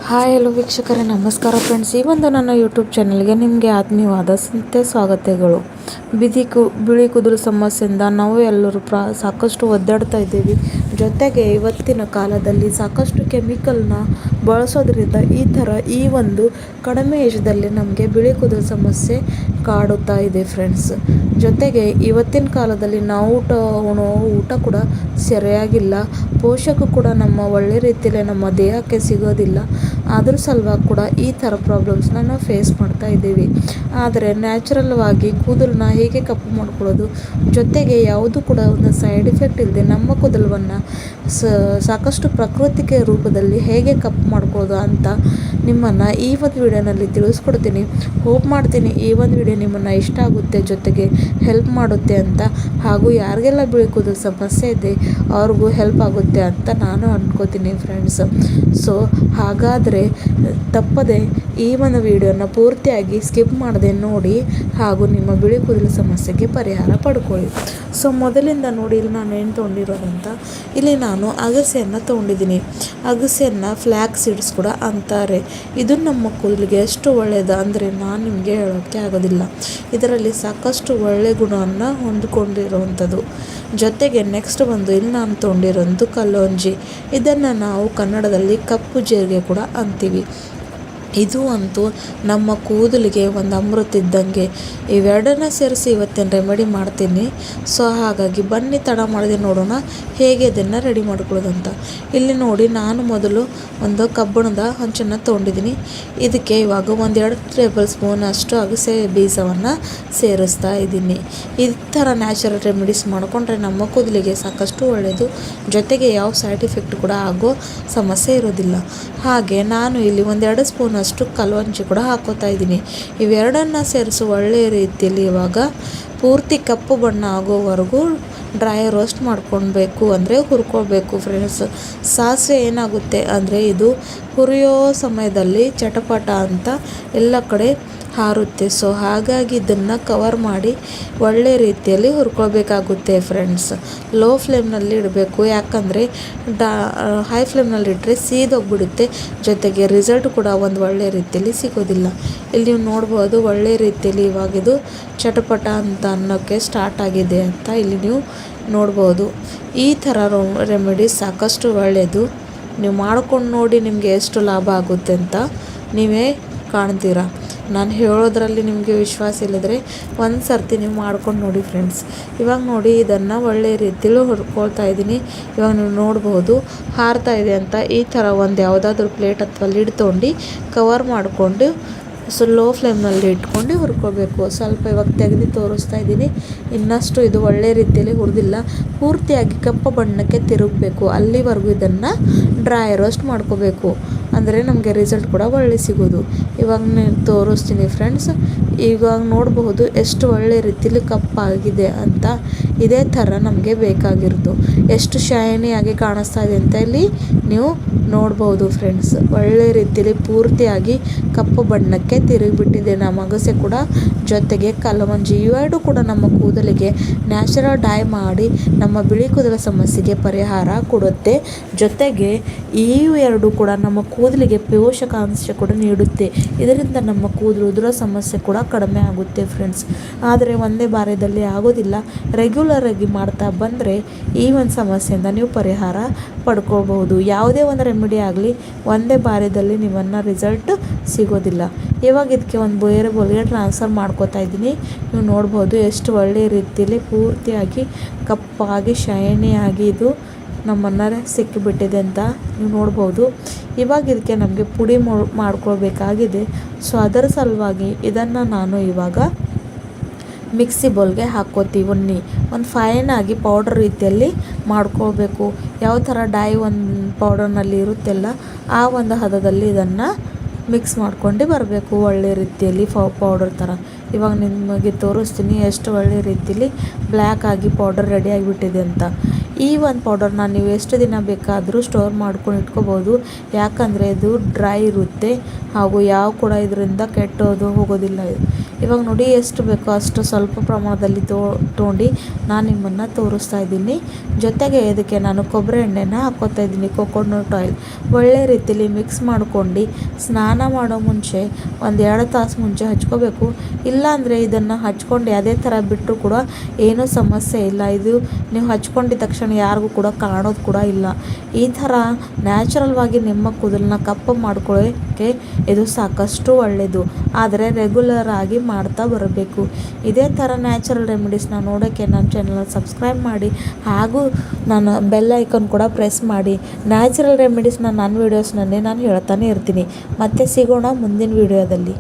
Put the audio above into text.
Hi hello ವೀಕ್ಷಕರೇ, ನಮಸ್ಕಾರ friends. ಈ ಒಂದು ನನ್ನ ಯೂಟ್ಯೂಬ್ ಚಾನಲ್ಗೆ ನಿಮಗೆ ಆತ್ಮೀಯವಾದ ಸ್ವಾಗತಗಳು. ಬಿಳಿ ಕೂದಲು ಸಮಸ್ಯೆಯಿಂದ ನಾವು ಎಲ್ಲರೂ ಸಾಕಷ್ಟು ಒದ್ದಾಡ್ತಾ ಇದ್ದೀವಿ. ಜೊತೆಗೆ ಇವತ್ತಿನ ಕಾಲದಲ್ಲಿ ಸಾಕಷ್ಟು ಕೆಮಿಕಲ್ನ ಬಳಸೋದ್ರಿಂದ ಈ ಒಂದು ಕಡಿಮೆ ಏಜ್ದಲ್ಲಿ ನಮಗೆ ಬಿಳಿ ಕೂದಲು ಸಮಸ್ಯೆ ಕಾಡುತ್ತಾ ಇದೆ ಫ್ರೆಂಡ್ಸ್. ಜೊತೆಗೆ ಇವತ್ತಿನ ಕಾಲದಲ್ಲಿ ನಾವು ಊಟ ಕೂಡ ಸರಿಯಾಗಿಲ್ಲ, ಪೋಷಕ ಕೂಡ ನಮ್ಮ ಒಳ್ಳೆ ರೀತಿಯಲ್ಲಿ ನಮ್ಮ ದೇಹಕ್ಕೆ ಸಿಗೋದಿಲ್ಲ. ಅದ್ರ ಸಲುವಾಗಿ ಕೂಡ ಈ ಥರ ಪ್ರಾಬ್ಲಮ್ಸ್ನ ನಾವು ಫೇಸ್ ಮಾಡ್ತಾ ಇದ್ದೀವಿ. ಆದರೆ ನ್ಯಾಚುರಲ್ವಾಗಿ ಕೂದಲನ್ನ ಹೇಗೆ ಕಪ್ಪು ಮಾಡ್ಕೊಳ್ಳೋದು, ಜೊತೆಗೆ ಯಾವುದು ಕೂಡ ಒಂದು ಸೈಡ್ ಎಫೆಕ್ಟ್ ಇಲ್ಲದೆ ನಮ್ಮ ಕೂದಲನ್ನು ಸಾಕಷ್ಟು ಪ್ರಾಕೃತಿಕ ರೂಪದಲ್ಲಿ ಹೇಗೆ ಕಪ್ಪು ಮಾಡ್ಕೊಳ್ಳೋದು ಅಂತ ನಿಮ್ಮನ್ನು ಈ ಒಂದು ವಿಡಿಯೋನಲ್ಲಿ ತಿಳಿಸ್ಕೊಡ್ತೀನಿ. ಹೋಪ್ ಮಾಡ್ತೀನಿ ಈ ಒಂದು ವಿಡಿಯೋ ನಿಮ್ಮನ್ನು ಇಷ್ಟ ಆಗುತ್ತೆ, ಜೊತೆಗೆ ಹೆಲ್ಪ್ ಮಾಡುತ್ತೆ ಅಂತ, ಹಾಗೂ ಯಾರಿಗೆಲ್ಲ ಬಿಳಿ ಕೂದಲು ಸಮಸ್ಯೆ ಇದೆ ಅವ್ರಿಗೂ ಹೆಲ್ಪ್ ಆಗುತ್ತೆ ಅಂತ ನಾನು ಅನ್ಕೋತೀನಿ ಫ್ರೆಂಡ್ಸ್. ಸೊ ಹಾಗಾದರೆ ತಪ್ಪದೆ ಈ ಒಂದು ವಿಡಿಯೋನ ಪೂರ್ತಿಯಾಗಿ ಸ್ಕಿಪ್ ಮಾಡದೆ ನೋಡಿ, ಹಾಗೂ ನಿಮ್ಮ ಬಿಳಿ ಕೂದಲು ಸಮಸ್ಯೆಗೆ ಪರಿಹಾರ ಪಡ್ಕೊಳ್ಳಿ. ಸೊ ಮೊದಲಿಂದ ನೋಡಿ, ಇಲ್ಲಿ ನಾನು ಏನು ತೊಗೊಂಡಿರೋದಂತ, ಇಲ್ಲಿ ನಾನು ಅಗಸೆಯನ್ನು ತೊಗೊಂಡಿದ್ದೀನಿ. ಅಗಸೆಯನ್ನು ಫ್ಲ್ಯಾಕ್ಸ್ ಸೀಡ್ಸ್ ಕೂಡ ಅಂತಾರೆ. ಇದು ನಮ್ಮ ಕೂದಲಿಗೆ ಎಷ್ಟು ಒಳ್ಳೆಯದು ಅಂದರೆ ನಾನು ನಿಮಗೆ ಹೇಳೋಕ್ಕೆ ಆಗೋದಿಲ್ಲ. ಇದರಲ್ಲಿ ಸಾಕಷ್ಟು ಒಳ್ಳೆ ಗುಣವನ್ನು ಹೊಂದಿಕೊಂಡಿರುವಂಥದ್ದು. ಜೊತೆಗೆ ನೆಕ್ಸ್ಟ್ ಬಂದು ಇಲ್ಲಿ ನಾನು ತೊಗೊಂಡಿರೋದು ಕಲ್ಲೋಂಜಿ. ಇದನ್ನು ನಾವು ಕನ್ನಡದಲ್ಲಿ ಕಪ್ಪು ಜೀರಿಗೆ ಕೂಡ ಅಂತೀವಿ. ಇದು ಅಂತೂ ನಮ್ಮ ಕೂದಲಿಗೆ ಒಂದು ಅಮೃತ ಇದ್ದಂಗೆ. ಇವೆರಡನ್ನ ಸೇರಿಸಿ ಇವತ್ತಿನ ರೆಮಿಡಿ ಮಾಡ್ತೀನಿ. ಸೊ ಹಾಗಾಗಿ ಬನ್ನಿ ತಡ ಮಾಡದೆ ನೋಡೋಣ ಹೇಗೆ ಇದನ್ನು ರೆಡಿ ಮಾಡ್ಕೊಳ್ಳೋದಂತ. ಇಲ್ಲಿ ನೋಡಿ, ನಾನು ಮೊದಲು ಒಂದು ಕಬ್ಬಣದ ಹಂಚನ್ನು ತೊಗೊಂಡಿದ್ದೀನಿ. ಇದಕ್ಕೆ ಇವಾಗ 1-2 ಟೇಬಲ್ ಸ್ಪೂನ್ ಅಷ್ಟು ಅಗಸೆ ಬೀಜವನ್ನು ಸೇರಿಸ್ತಾ ಇದ್ದೀನಿ. ಈ ಥರ ನ್ಯಾಚುರಲ್ ರೆಮಿಡೀಸ್ ಮಾಡಿಕೊಂಡ್ರೆ ನಮ್ಮ ಕೂದಲಿಗೆ ಸಾಕಷ್ಟು ಒಳ್ಳೆಯದು. ಜೊತೆಗೆ ಯಾವ ಸೈಡ್ ಎಫೆಕ್ಟ್ ಕೂಡ ಆಗೋ ಸಮಸ್ಯೆ ಇರೋದಿಲ್ಲ. ಹಾಗೆ ನಾನು ಇಲ್ಲಿ 1-2 ಸ್ಪೂನ್ ಅಷ್ಟು ಕಲ್ಲೋಂಜಿ ಕೂಡ ಹಾಕೋತಾ ಇದ್ದೀನಿ. ಇವೆರಡನ್ನು ಸೇರಿಸಿ ಒಳ್ಳೆಯ ರೀತಿಯಲ್ಲಿ ಇವಾಗ ಪೂರ್ತಿ ಕಪ್ಪು ಬಣ್ಣ ಆಗೋವರೆಗೂ ಡ್ರೈ ರೋಸ್ಟ್ ಮಾಡ್ಕೊಳ್ಬೇಕು, ಅಂದರೆ ಹುರ್ಕೊಳ್ಬೇಕು ಫ್ರೆಂಡ್ಸ್. ಸಾಸಿವೆ ಏನಾಗುತ್ತೆ ಅಂದರೆ ಇದು ಹುರಿಯೋ ಸಮಯದಲ್ಲಿ ಚಟಪಟ ಅಂತ ಎಲ್ಲ ಕಡೆ ಹಾರುತ್ತೆ. ಸೊ ಹಾಗಾಗಿ ಇದನ್ನು ಕವರ್ ಮಾಡಿ ಒಳ್ಳೆ ರೀತಿಯಲ್ಲಿ ಹುರ್ಕೊಳ್ಬೇಕಾಗುತ್ತೆ ಫ್ರೆಂಡ್ಸ್. ಲೋ ಫ್ಲೇಮ್ನಲ್ಲಿ ಇಡಬೇಕು, ಯಾಕಂದರೆ ಹೈ ಫ್ಲೇಮ್ನಲ್ಲಿ ಇಟ್ಟರೆ ಸೀದೋಗ್ಬಿಡುತ್ತೆ. ಜೊತೆಗೆ ರಿಸಲ್ಟ್ ಕೂಡ ಒಂದು ಒಳ್ಳೆ ರೀತಿಯಲ್ಲಿ ಸಿಗೋದಿಲ್ಲ. ಇಲ್ಲಿ ನೀವು ನೋಡ್ಬೋದು ಒಳ್ಳೆ ರೀತಿಯಲ್ಲಿ ಇವಾಗಿದು ಚಟಪಟ ಅಂತ ಅನ್ನೋಕ್ಕೆ ಸ್ಟಾರ್ಟ್ ಆಗಿದೆ ಅಂತ ಇಲ್ಲಿ ನೀವು ನೋಡ್ಬೋದು. ಈ ಥರ ರೆಮಿಡೀಸ್ ಸಾಕಷ್ಟು ಒಳ್ಳೆಯದು. ನೀವು ಮಾಡ್ಕೊಂಡು ನೋಡಿ ನಿಮಗೆ ಎಷ್ಟು ಲಾಭ ಆಗುತ್ತೆ ಅಂತ ನೀವೇ ಕಾಣ್ತೀರಾ. ನಾನು ಹೇಳೋದ್ರಲ್ಲಿ ನಿಮಗೆ ವಿಶ್ವಾಸ ಇಲ್ಲದ್ರೆ ಒಂದು ಸರ್ತಿ ನೀವು ಮಾಡ್ಕೊಂಡು ನೋಡಿ ಫ್ರೆಂಡ್ಸ್. ಇವಾಗ ನೋಡಿ, ಇದನ್ನು ಒಳ್ಳೆಯ ರೀತಿಯಲ್ಲಿ ಹುರ್ಕೊಳ್ತಾ ಇದ್ದೀನಿ. ಇವಾಗ ನೀವು ನೋಡ್ಬೋದು ಹಾರ್ತಾ ಇದೆ ಅಂತ. ಈ ಥರ ಒಂದು ಯಾವುದಾದ್ರೂ ಪ್ಲೇಟ್ ಅಥವಾ ಲಿಡ್ ತೊಗೊಂಡು ಕವರ್ ಮಾಡಿಕೊಂಡು ಲೋ ಫ್ಲೇಮ್ನಲ್ಲಿ ಇಟ್ಕೊಂಡು ಹುರ್ಕೋಬೇಕು. ಸ್ವಲ್ಪ ಇವಾಗ ತೆಗೆದು ತೋರಿಸ್ತಾ ಇದ್ದೀನಿ. ಇನ್ನಷ್ಟು ಇದು ಒಳ್ಳೆ ರೀತಿಯಲ್ಲಿ ಹುರಿದಿಲ್ಲ, ಪೂರ್ತಿಯಾಗಿ ಕಪ್ಪು ಬಣ್ಣಕ್ಕೆ ತಿರುಗಬೇಕು. ಅಲ್ಲಿವರೆಗೂ ಇದನ್ನು ಡ್ರೈ ರೋಸ್ಟ್ ಮಾಡ್ಕೋಬೇಕು, ಅಂದರೆ ನಮಗೆ ರಿಸಲ್ಟ್ ಕೂಡ ಒಳ್ಳೆ ಸಿಗೋದು. ಇವಾಗ ನೀವು ತೋರಿಸ್ತೀನಿ ಫ್ರೆಂಡ್ಸ್. ಇವಾಗ ನೋಡಬಹುದು ಎಷ್ಟು ಒಳ್ಳೆ ರೀತಿಯಲ್ಲಿ ಕಪ್ಪಾಗಿದೆ ಅಂತ. ಇದೇ ಥರ ನಮಗೆ ಬೇಕಾಗಿರೋದು. ಎಷ್ಟು ಶೈನಿಯಾಗಿ ಕಾಣಿಸ್ತಾ ಇದೆ ಅಂತ ಇಲ್ಲಿ ನೀವು ನೋಡ್ಬೋದು ಫ್ರೆಂಡ್ಸ್. ಒಳ್ಳೆ ರೀತಿಯಲ್ಲಿ ಪೂರ್ತಿಯಾಗಿ ಕಪ್ಪು ಬಣ್ಣಕ್ಕೆ ತಿರುಗಿಬಿಟ್ಟಿದೆ ನಮ್ಮ ಅಗಸೆ ಕೂಡ, ಜೊತೆಗೆ ಕಲ್ಲವಂಜಿ. ಇವೆರಡು ಕೂಡ ನಮ್ಮ ಕೂದಲಿಗೆ ನ್ಯಾಚುರಲ್ ಡೈ ಮಾಡಿ ನಮ್ಮ ಬಿಳಿ ಕೂದಲ ಸಮಸ್ಯೆಗೆ ಪರಿಹಾರ ಕೊಡುತ್ತೆ. ಜೊತೆಗೆ ಈ ಎರಡು ಕೂಡ ನಮ್ಮ ಕೂದಲಿಗೆ ಪೋಷಕಾಂಶ ಕೂಡ ನೀಡುತ್ತೆ. ಇದರಿಂದ ನಮ್ಮ ಕೂದಲು ಉದುರೋ ಸಮಸ್ಯೆ ಕೂಡ ಕಡಿಮೆ ಆಗುತ್ತೆ ಫ್ರೆಂಡ್ಸ್. ಆದರೆ ಒಂದೇ ಬಾರದಲ್ಲಿ ಆಗೋದಿಲ್ಲ. ರೆಗ್ಯುಲರ್ ಆಗಿ ಮಾಡ್ತಾ ಬಂದರೆ ಈ ಒಂದು ಸಮಸ್ಯೆಯಿಂದ ನೀವು ಪರಿಹಾರ ಪಡ್ಕೋಬಹುದು. ಯಾವುದೇ ಒಂದು ರೆಮಿಡಿ ಆಗಲಿ ಒಂದೇ ಬಾರದಲ್ಲಿ ನಿಮ್ಮನ್ನು ರಿಸಲ್ಟ್ ಸಿಗೋದಿಲ್ಲ. ಇವಾಗ ಇದಕ್ಕೆ ಒಂದು ಬೇರೆ ಬೋಲ್ಗೆ ಟ್ರಾನ್ಸ್ಫರ್ ಮಾಡ್ಕೋತಾ ಇದ್ದೀನಿ. ನೀವು ನೋಡ್ಬೋದು ಎಷ್ಟು ಒಳ್ಳೆಯ ರೀತಿಯಲ್ಲಿ ಪೂರ್ತಿಯಾಗಿ ಕಪ್ಪಾಗಿ ಶೈನಿಯಾಗಿ ಇದು ನಮ್ಮನ್ನು ಸಿಕ್ಕಿಬಿಟ್ಟಿದೆ ಅಂತ ನೀವು ನೋಡ್ಬೋದು. ಇವಾಗ ಇದಕ್ಕೆ ನಮಗೆ ಪುಡಿ ಮಾಡ್ಕೊಳ್ಬೇಕಾಗಿದೆ. ಸೊ ಅದರ ಸಲುವಾಗಿ ಇದನ್ನು ನಾನು ಇವಾಗ ಮಿಕ್ಸಿ ಬೌಲ್ಗೆ ಹಾಕ್ಕೋತೀವಿ. ಒಂದು ಫೈನಾಗಿ ಪೌಡರ್ ರೀತಿಯಲ್ಲಿ ಮಾಡ್ಕೊಳ್ಬೇಕು. ಯಾವ ಥರ ಡೈ ಒಂದು ಪೌಡರ್ನಲ್ಲಿ ಇರುತ್ತೆಲ್ಲ ಆ ಒಂದು ಹದದಲ್ಲಿ ಇದನ್ನು ಮಿಕ್ಸ್ ಮಾಡ್ಕೊಂಡು ಬರಬೇಕು ಒಳ್ಳೆ ರೀತಿಯಲ್ಲಿ ಪೌಡರ್ ಥರ. ಇವಾಗ ನಿಮಗೆ ತೋರಿಸ್ತೀನಿ ಎಷ್ಟು ಒಳ್ಳೆ ರೀತಿಯಲ್ಲಿ ಬ್ಲ್ಯಾಕ್ ಆಗಿ ಪೌಡರ್ ರೆಡಿ ಆಗಿಬಿಟ್ಟಿದೆ ಅಂತ. ಈ ಒಂದು ಪೌಡರ್ನ ನೀವು ಎಷ್ಟು ದಿನ ಬೇಕಾದರೂ ಸ್ಟೋರ್ ಮಾಡ್ಕೊಂಡು ಇಟ್ಕೋಬೋದು, ಯಾಕಂದರೆ ಇದು ಡ್ರೈ ಇರುತ್ತೆ ಹಾಗೂ ಯಾವ ಕೂಡ ಇದರಿಂದ ಕೆಟ್ಟೋದು ಹೋಗೋದಿಲ್ಲ. ಇವಾಗ ನೋಡಿ ಎಷ್ಟು ಬೇಕೋ ಅಷ್ಟು ಸ್ವಲ್ಪ ಪ್ರಮಾಣದಲ್ಲಿ ತೊಗೊಂಡು ನಾನು ನಿಮ್ಮನ್ನು ತೋರಿಸ್ತಾ ಇದ್ದೀನಿ. ಜೊತೆಗೆ ಇದಕ್ಕೆ ನಾನು ಕೊಬ್ಬರಿ ಎಣ್ಣೆನ ಹಾಕ್ಕೋತಾ ಇದ್ದೀನಿ, ಕೊಕೊನಟ್ ಆಯಿಲ್. ಒಳ್ಳೆ ರೀತಿಯಲ್ಲಿ ಮಿಕ್ಸ್ ಮಾಡ್ಕೊಂಡು ಸ್ನಾನ ಮಾಡೋ ಮುಂಚೆ 1-2 ತಾಸು ಮುಂಚೆ ಹಚ್ಕೋಬೇಕು. ಇಲ್ಲಾಂದರೆ ಇದನ್ನು ಹಚ್ಕೊಂಡು ಯಾವುದೇ ಥರ ಬಿಟ್ಟರು ಕೂಡ ಏನೂ ಸಮಸ್ಯೆ ಇಲ್ಲ. ಇದು ನೀವು ಹಚ್ಕೊಂಡಿದ್ದ ತಕ್ಷಣ ಯಾರಿಗೂ ಕೂಡ ಕಾಣೋದು ಕೂಡ ಇಲ್ಲ. ಈ ಥರ ನ್ಯಾಚುರಲ್ವಾಗಿ ನಿಮ್ಮ ಕೂದಲನ್ನ ಕಪ್ಪು ಮಾಡ್ಕೊಳ್ಳೋಕ್ಕೆ ಇದು ಸಾಕಷ್ಟು ಒಳ್ಳೆಯದು. ಆದರೆ ರೆಗ್ಯುಲರ್ ಆಗಿ ಮಾಡ್ತಾ ಬರಬೇಕು. ಇದೇ ಥರ ನ್ಯಾಚುರಲ್ ರೆಮಿಡೀಸ್ನ ನೋಡೋಕ್ಕೆ ನನ್ನ ಚಾನಲ್ನ ಸಬ್ಸ್ಕ್ರೈಬ್ ಮಾಡಿ, ಹಾಗೂ ನಾನು ಬೆಲ್ ಐಕಾನ್ ಕೂಡ ಪ್ರೆಸ್ ಮಾಡಿ. ನ್ಯಾಚುರಲ್ ರೆಮಿಡೀಸ್ನ ನನ್ನ ವೀಡಿಯೋಸ್ನಲ್ಲೇ ನಾನು ಹೇಳ್ತಾನೆ ಇರ್ತೀನಿ. ಮತ್ತೆ ಸಿಗೋಣ ಮುಂದಿನ ವೀಡಿಯೋದಲ್ಲಿ.